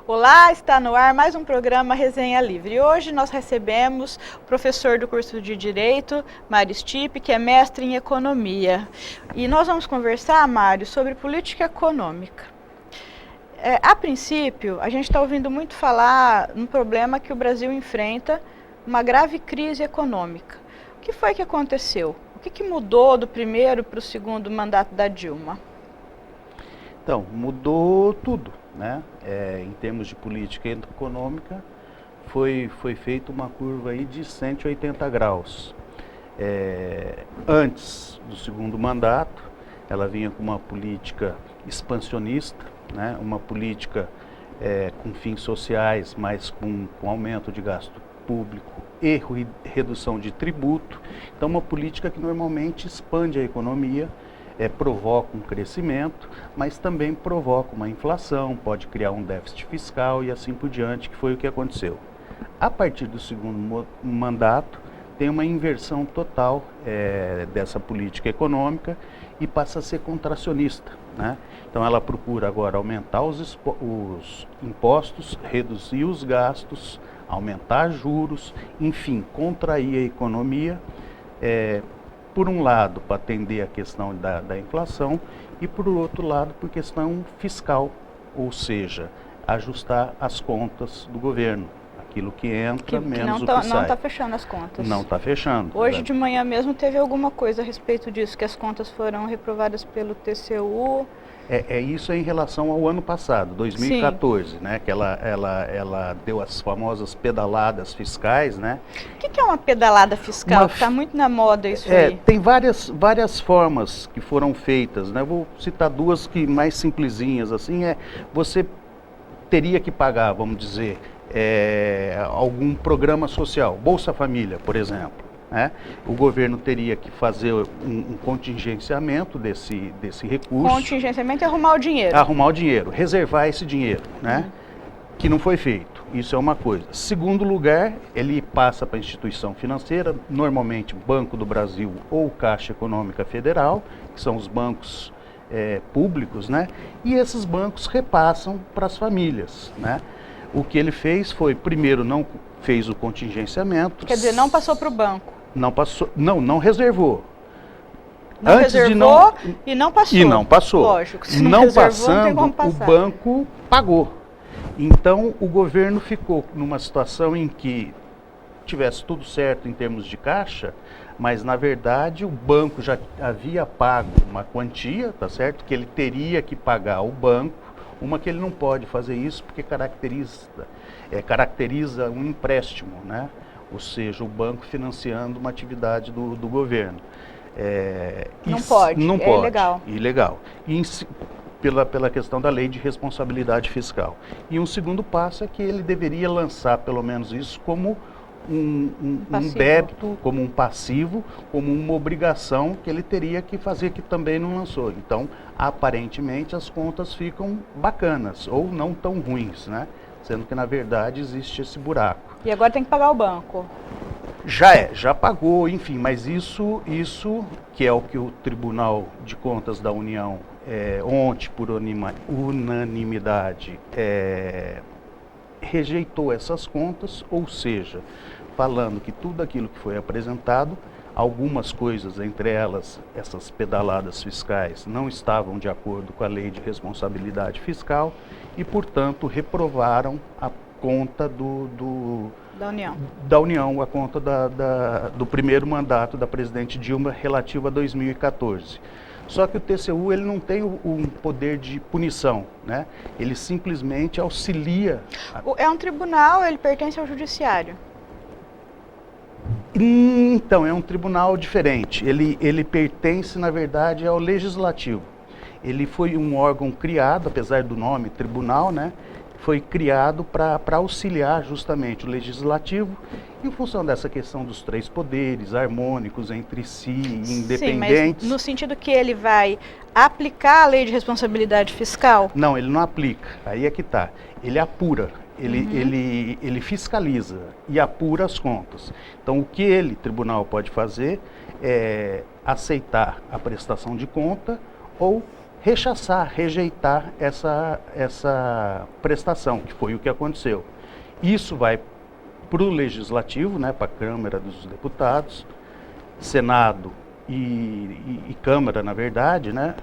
Olá, está no ar mais um programa Resenha Livre. Hoje nós recebemos o professor do curso de Direito, Mário Stipe, que é mestre em Economia. E nós vamos conversar, Mário, sobre política econômica. A princípio, a gente está ouvindo muito falar no problema que o Brasil enfrenta, uma grave crise econômica. O que foi que aconteceu? O que mudou do primeiro para o segundo mandato da Dilma? Então, mudou tudo, né? Em termos de política econômica, foi feita uma curva aí de 180 graus. Antes do segundo mandato, ela vinha com uma política expansionista, né? Uma política com fins sociais, mas com aumento de gasto público e redução de tributo. Então, uma política que normalmente expande a economia, provoca um crescimento, mas também provoca uma inflação, pode criar um déficit fiscal e assim por diante, que foi o que aconteceu. A partir do segundo mandato, tem uma inversão total dessa política econômica e passa a ser contracionista, né? Então ela procura agora aumentar os impostos, reduzir os gastos, aumentar juros, enfim, contrair a economia, por um lado, para atender a questão da inflação e, por outro lado, por questão fiscal, ou seja, ajustar as contas do governo. Aquilo que entra, menos o que sai. Não está fechando as contas. Não está fechando. Hoje de manhã mesmo teve alguma coisa a respeito disso, que as contas foram reprovadas pelo TCU. Isso em relação ao ano passado, 2014, Sim. Né? Que ela deu as famosas pedaladas fiscais, né? O que é uma pedalada fiscal? Está muito na moda isso aí. Tem várias formas que foram feitas, né? Vou citar duas que mais simplesinhas, assim, você teria que pagar, vamos dizer, algum programa social, Bolsa Família, por exemplo. Né? O governo teria que fazer um contingenciamento desse recurso. Contingenciamento é arrumar o dinheiro. Arrumar o dinheiro, reservar esse dinheiro, né? Que não foi feito. Isso é uma coisa. Segundo lugar, ele passa para a instituição financeira, normalmente Banco do Brasil ou Caixa Econômica Federal, que são os bancos públicos, né? E esses bancos repassam para as famílias, né? O que ele fez foi, primeiro, não fez o contingenciamento. Quer dizer, não passou para o banco. Não passou, não reservou. Não reservou e não passou. E não passou. Lógico, se não reservou, passando, não tem como passar. O banco pagou. Então, o governo ficou numa situação em que tivesse tudo certo em termos de caixa, mas, na verdade, o banco já havia pago uma quantia, tá certo? Que ele teria que pagar ao banco, uma que ele não pode fazer isso porque caracteriza um empréstimo, né? Ou seja, o banco financiando uma atividade do governo. Não pode, não pode, ilegal. Ilegal. E pela questão da lei de responsabilidade fiscal. E um segundo passo é que ele deveria lançar, pelo menos isso, como um débito, como um passivo, como uma obrigação que ele teria que fazer, que também não lançou. Então, aparentemente, as contas ficam bacanas, ou não tão ruins, né? Sendo que, na verdade, existe esse buraco. E agora tem que pagar o banco. Já pagou, enfim, mas isso que é o que o Tribunal de Contas da União, ontem, por unanimidade, rejeitou essas contas, ou seja, falando que tudo aquilo que foi apresentado, algumas coisas, entre elas essas pedaladas fiscais, não estavam de acordo com a lei de responsabilidade fiscal e, portanto, reprovaram a conta da União, a conta do primeiro mandato da presidente Dilma relativa a 2014. Só que o TCU ele não tem um poder de punição, né? Ele simplesmente auxilia. É um tribunal, ele pertence ao judiciário. Então, é um tribunal diferente. Ele pertence, na verdade, ao legislativo. Ele foi um órgão criado, apesar do nome tribunal, né? foi criado para auxiliar justamente o legislativo em função dessa questão dos três poderes harmônicos entre si, independentes. Sim, mas no sentido que ele vai aplicar a lei de responsabilidade fiscal? Não, ele não aplica, aí é que está. Ele apura, ele fiscaliza e apura as contas. Então, o que ele, tribunal, pode fazer é aceitar a prestação de conta ou rechaçar, rejeitar essa prestação, que foi o que aconteceu. Isso vai para o Legislativo, né, para a Câmara dos Deputados, Senado e Câmara, na verdade, né,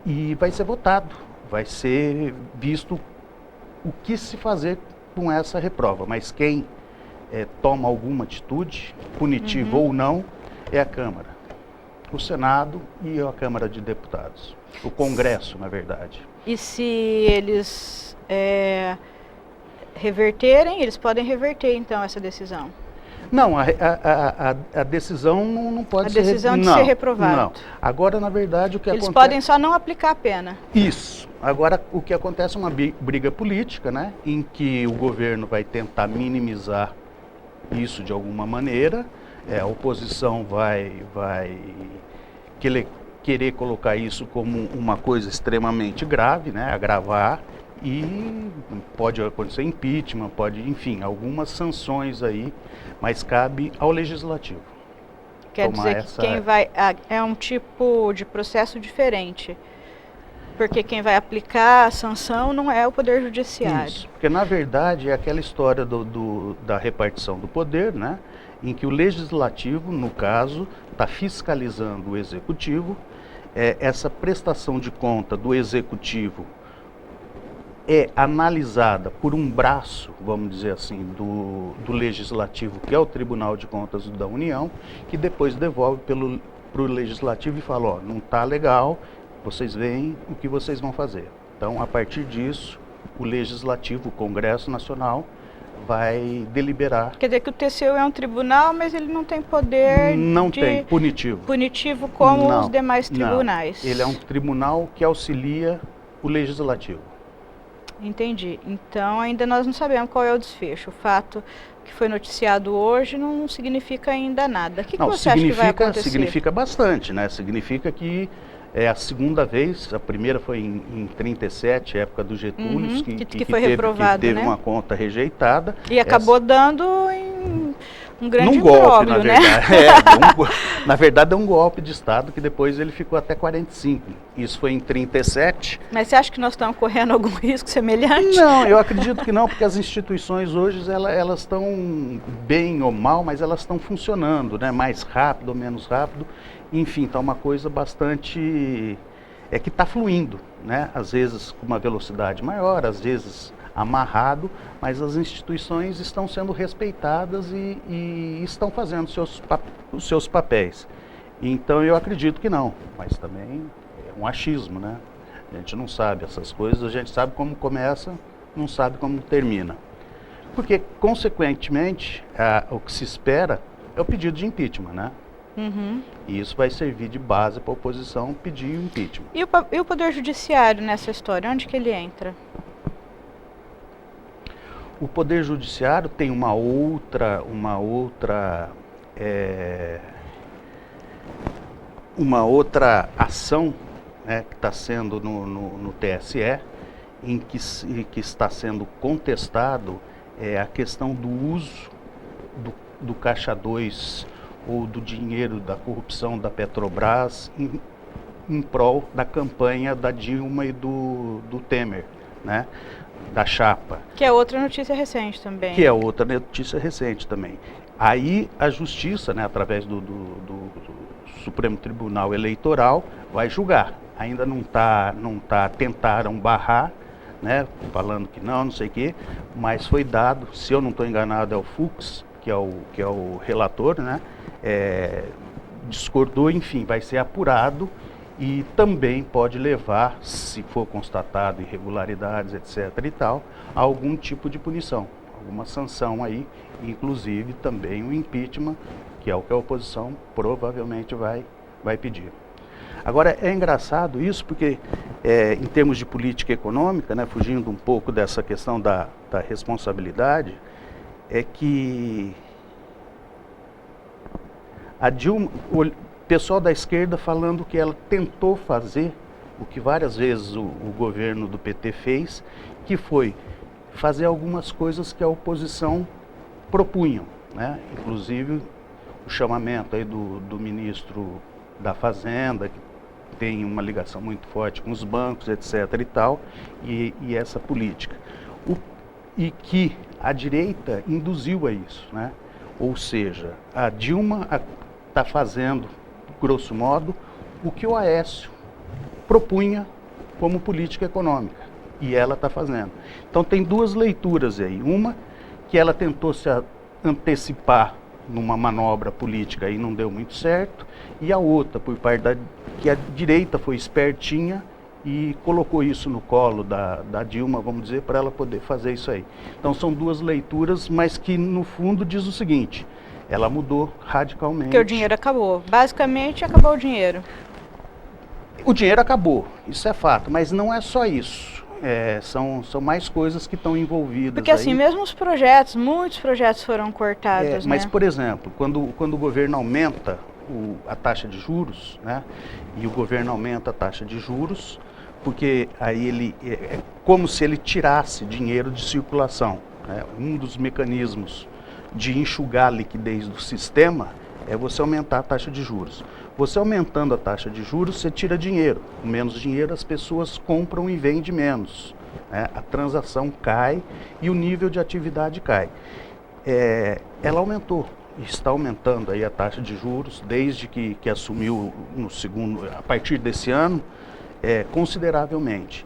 e vai ser votado, vai ser visto o que se fazer com essa reprova. Mas quem toma alguma atitude, punitiva ou não, é a Câmara, o Senado e a Câmara de Deputados, o Congresso, na verdade. E se eles reverterem, eles podem reverter então essa decisão? Não, a decisão não pode ser... A decisão de ser reprovado. Não. Agora, na verdade, o que eles acontece... podem só não aplicar a pena. Isso. Agora, o que acontece é uma briga política, né, em que o governo vai tentar minimizar isso de alguma maneira, a oposição vai querer colocar isso como uma coisa extremamente grave, né, agravar, e pode acontecer impeachment, pode, enfim, algumas sanções aí, mas cabe ao legislativo. Quer dizer que quem vai... é um tipo de processo diferente, porque quem vai aplicar a sanção não é o Poder Judiciário. Isso, porque na verdade é aquela história da repartição do poder, né, em que o legislativo, no caso, está fiscalizando o executivo, essa prestação de conta do executivo é analisada por um braço, vamos dizer assim, do Legislativo, que é o Tribunal de Contas da União, que depois devolve para o Legislativo e fala, ó, não está legal, vocês veem o que vocês vão fazer. Então, a partir disso, o Legislativo, o Congresso Nacional, vai deliberar. Quer dizer que o TCU é um tribunal, mas ele não tem poder tem punitivo. Punitivo como os demais tribunais. Não. Ele é um tribunal que auxilia o Legislativo. Entendi. Então ainda nós não sabemos qual é o desfecho. O fato que foi noticiado hoje não significa ainda nada. O que você acha que vai acontecer? Significa bastante, né? Significa que é a segunda vez, a primeira foi em 37, época do Getúlio, que foi reprovado, que teve né? uma conta rejeitada. E acabou dando em um grande golpe, na né? verdade. Na verdade, é um golpe de Estado que depois ele ficou até 45. Isso foi em 37. Mas você acha que nós estamos correndo algum risco semelhante? Não, eu acredito que não, porque as instituições hoje, elas estão bem ou mal, mas elas estão funcionando, né? Mais rápido ou menos rápido. Enfim, está uma coisa bastante... que está fluindo, né? Às vezes com uma velocidade maior, às vezes amarrado, mas as instituições estão sendo respeitadas e estão fazendo os seus papéis. Então eu acredito que não, mas também é um achismo, né? A gente não sabe essas coisas, a gente sabe como começa, não sabe como termina. Porque, consequentemente, o que se espera é o pedido de impeachment, né? E isso vai servir de base para a oposição pedir o impeachment. E o Poder Judiciário nessa história, onde que ele entra? O Poder Judiciário tem uma outra ação, né, que está sendo no TSE, em que está sendo contestado a questão do uso do Caixa 2 ou do dinheiro da corrupção da Petrobras em prol da campanha da Dilma e do Temer, né? Da chapa. Que é outra notícia recente também. Que é outra notícia recente também. Aí a Justiça, né, através do Supremo Tribunal Eleitoral, vai julgar. Ainda não tentaram barrar, né, falando que não sei o quê, mas foi dado, se eu não estou enganado, é o Fux, que é o relator, né, discordou, enfim, vai ser apurado e também pode levar, se for constatado irregularidades, etc. e tal, a algum tipo de punição, alguma sanção aí, inclusive também o impeachment, que é o que a oposição provavelmente vai pedir. Agora, é engraçado isso porque, em termos de política econômica, né, fugindo um pouco dessa questão da responsabilidade, é que a Dilma, o pessoal da esquerda falando que ela tentou fazer o que várias vezes o governo do PT fez, que foi fazer algumas coisas que a oposição propunham, né? Inclusive o chamamento aí do ministro da Fazenda, que tem uma ligação muito forte com os bancos, etc. e tal, e essa política. E que a direita induziu a isso, né? Ou seja, a Dilma está fazendo, grosso modo, o que o Aécio propunha como política econômica, e ela está fazendo. Então tem duas leituras aí, uma que ela tentou se antecipar numa manobra política e não deu muito certo, e a outra, por parte que a direita foi espertinha e colocou isso no colo da Dilma, vamos dizer, para ela poder fazer isso aí. Então são duas leituras, mas que no fundo diz o seguinte: ela mudou radicalmente. Porque o dinheiro acabou. Basicamente, acabou o dinheiro. O dinheiro acabou, isso é fato, mas não é só isso. São mais coisas que estão envolvidas. Porque assim, aí. Mesmo os projetos, muitos projetos foram cortados, Mas, né? por exemplo, quando o governo aumenta a taxa de juros, né, e o governo aumenta a taxa de juros, porque aí ele é como se ele tirasse dinheiro de circulação, né? Um dos mecanismos de enxugar a liquidez do sistema é você aumentar a taxa de juros. Você aumentando a taxa de juros, você tira dinheiro. Com menos dinheiro, as pessoas compram e vendem menos, né? A transação cai e o nível de atividade cai. Ela aumentou, está aumentando aí a taxa de juros desde que assumiu a partir desse ano, consideravelmente.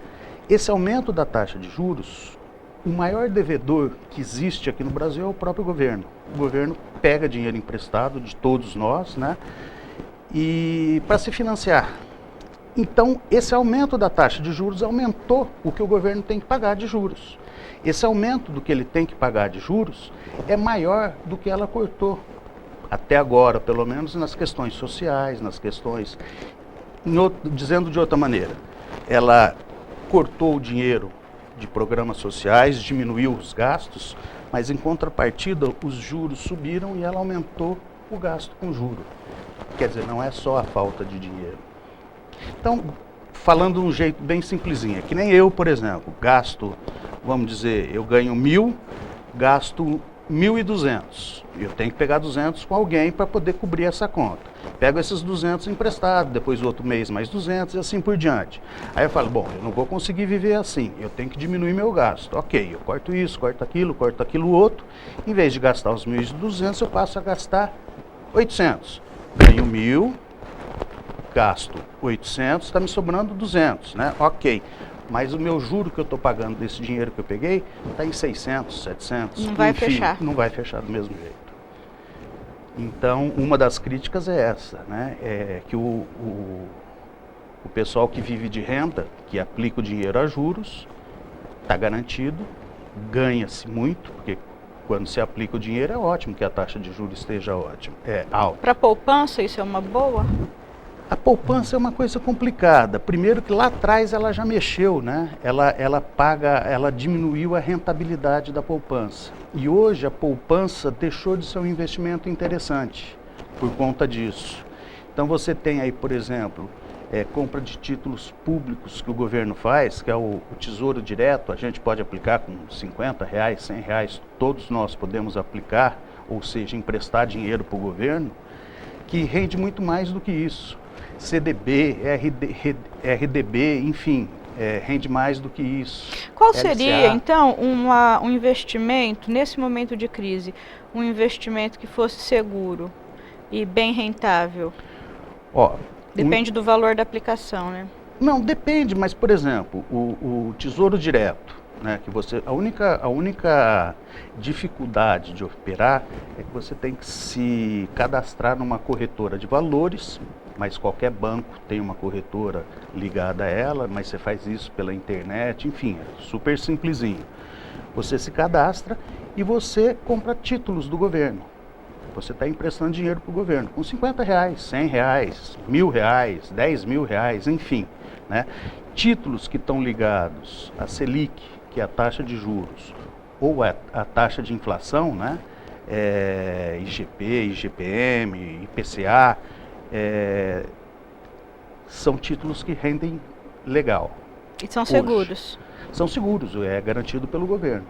Esse aumento da taxa de juros, o maior devedor que existe aqui no Brasil é o próprio governo. O governo pega dinheiro emprestado de todos nós, né, e para se financiar. Então, esse aumento da taxa de juros aumentou o que o governo tem que pagar de juros. Esse aumento do que ele tem que pagar de juros é maior do que ela cortou, até agora, pelo menos nas questões sociais, nas questões... Dizendo de outra maneira, ela cortou o dinheiro de programas sociais, diminuiu os gastos, mas em contrapartida os juros subiram e ela aumentou o gasto com juros. Quer dizer, não é só a falta de dinheiro. Então, falando de um jeito bem simplesinho, que nem eu, por exemplo, gasto, vamos dizer, eu ganho 1.000, gasto 1.200. Eu tenho que pegar 200 com alguém para poder cobrir essa conta. Pego esses 200 emprestados, depois outro mês mais 200 e assim por diante. Aí eu falo, bom, eu não vou conseguir viver assim, eu tenho que diminuir meu gasto. Ok, eu corto isso, corto aquilo outro. Em vez de gastar os 1.200, eu passo a gastar 800. Ganho 1.000, gasto 800, está me sobrando 200, né? Ok. Mas o meu juro que eu estou pagando desse dinheiro que eu peguei está em 600, 700. Não vai enfim, fechar. Não vai fechar do mesmo jeito. Então, uma das críticas é essa, né? É que o pessoal que vive de renda, que aplica o dinheiro a juros, está garantido, ganha-se muito, porque quando se aplica o dinheiro é ótimo que a taxa de juros esteja alta. Para poupança, isso é uma boa? A poupança é uma coisa complicada. Primeiro que lá atrás ela já mexeu, né? Ela diminuiu a rentabilidade da poupança. E hoje a poupança deixou de ser um investimento interessante por conta disso. Então você tem aí, por exemplo, compra de títulos públicos que o governo faz, que é o Tesouro Direto. A gente pode aplicar com R$50, R$100, todos nós podemos aplicar, ou seja, emprestar dinheiro para o governo, que rende muito mais do que isso. CDB, RDB, enfim, rende mais do que isso. Qual LCA. seria, então, um investimento, nesse momento de crise, um investimento que fosse seguro e bem rentável? Depende do valor da aplicação, né? Não, depende, mas, por exemplo, o Tesouro Direto, né, que a única dificuldade de operar é que você tem que se cadastrar numa corretora de valores, mas qualquer banco tem uma corretora ligada a ela, mas você faz isso pela internet, enfim, é super simplesinho. Você se cadastra e você compra títulos do governo. você está emprestando dinheiro para o governo, com R$50, R$100, R$1.000, R$10.000, enfim, né? Títulos que estão ligados à Selic, que é a taxa de juros, ou a taxa de inflação, né? IGP, IGPM, IPCA, são títulos que rendem legal. E são seguros? São seguros, é garantido pelo governo.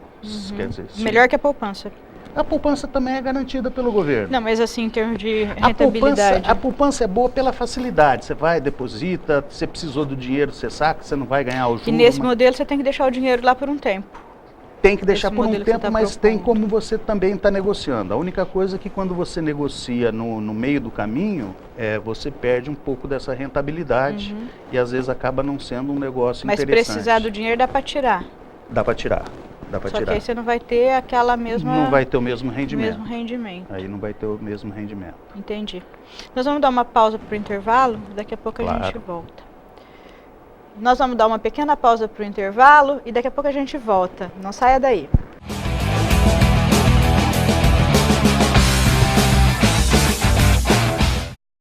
Quer dizer, melhor que a poupança? A poupança também é garantida pelo governo. Não, mas assim, em termos de rentabilidade. A poupança é boa pela facilidade. Você vai, deposita, você precisou do dinheiro, você saca, você não vai ganhar o juro. E nesse modelo você tem que deixar o dinheiro lá por um tempo. Tem que deixar por um tempo, tá mas tem como você também está negociando. A única coisa é que quando você negocia no meio do caminho, você perde um pouco dessa rentabilidade e às vezes acaba não sendo um negócio interessante. Mas precisar do dinheiro dá para tirar? Dá para tirar. Só que aí você não vai ter aquela mesma... Não vai ter o mesmo rendimento. Aí não vai ter o mesmo rendimento. Entendi. Nós vamos dar uma pausa para o intervalo, daqui a pouco a gente volta. Nós vamos dar uma pequena pausa para o intervalo e daqui a pouco a gente volta. Não saia daí.